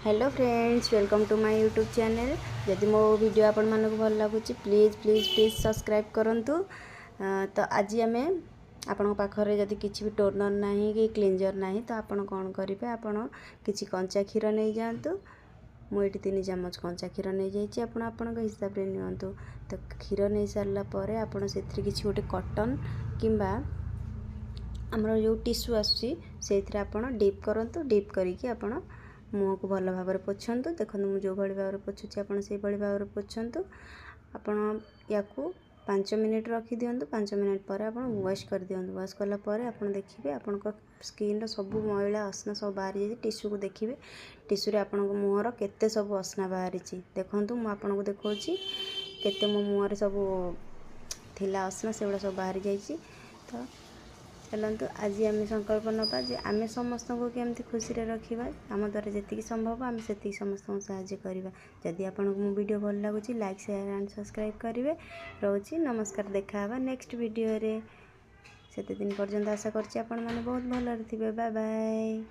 Hello friends, welcome to my YouTube channel. जदि मो video आपण मानक भल लगुच प्लीज़ प्लीज़ प्लीज़ सब्सक्राइब करंतु। तो आज आम आपण पाखरे जदि किसी भी टोनर नहीं कि क्लींजर नहीं तो आपण कौन करेंगे, आपण किसी कंचा क्षीर नहीं जातु। मुझे 3 चामच कंचा क्षीर नहीं जाइए, आपण हिसाब से नियंतु। तो क्षीर नहीं सारा पर आपण से किसी गोटे कॉटन किंबा आमर जो टिश्यू आसूँ से डीप करंतु। डीप करके आपण मुँह को भल भाव पोछंतु। देखो मुझे जो भाई भाव पोछुची आप भाव पोछंतु। आपण या 5 मिनिट रखी दिंतु। 5 मिनिट पर आप वॉश कर दिंतु। वॉश कलापर आप देखिए आपण स्किन सब मैला असना सब बाहरी जाए। टिश्यू को देखिए, टिश्यू रे आपण मुहर केते सब असना बाहरी। देखो मुझे आपको देखा केते मो मुहर सब थिला असना से गुड़ा सब बाहरी जाइए। तो चलतु आज आम संकल्प नवा जे आम समस्त को केमती खुशी रखा। आम द्वारा जी संभव आम से समस्त साहाय्य करवा। जदि आपको मो वीडियो भल लगुच लाइक शेयर एंड सब्सक्राइब करेंगे। रोची नमस्कार, देखा नेक्स्ट वीडियो रे। से दिन पर्यंत आशा करछि आपण माने बहुत भल थे। Bye bye.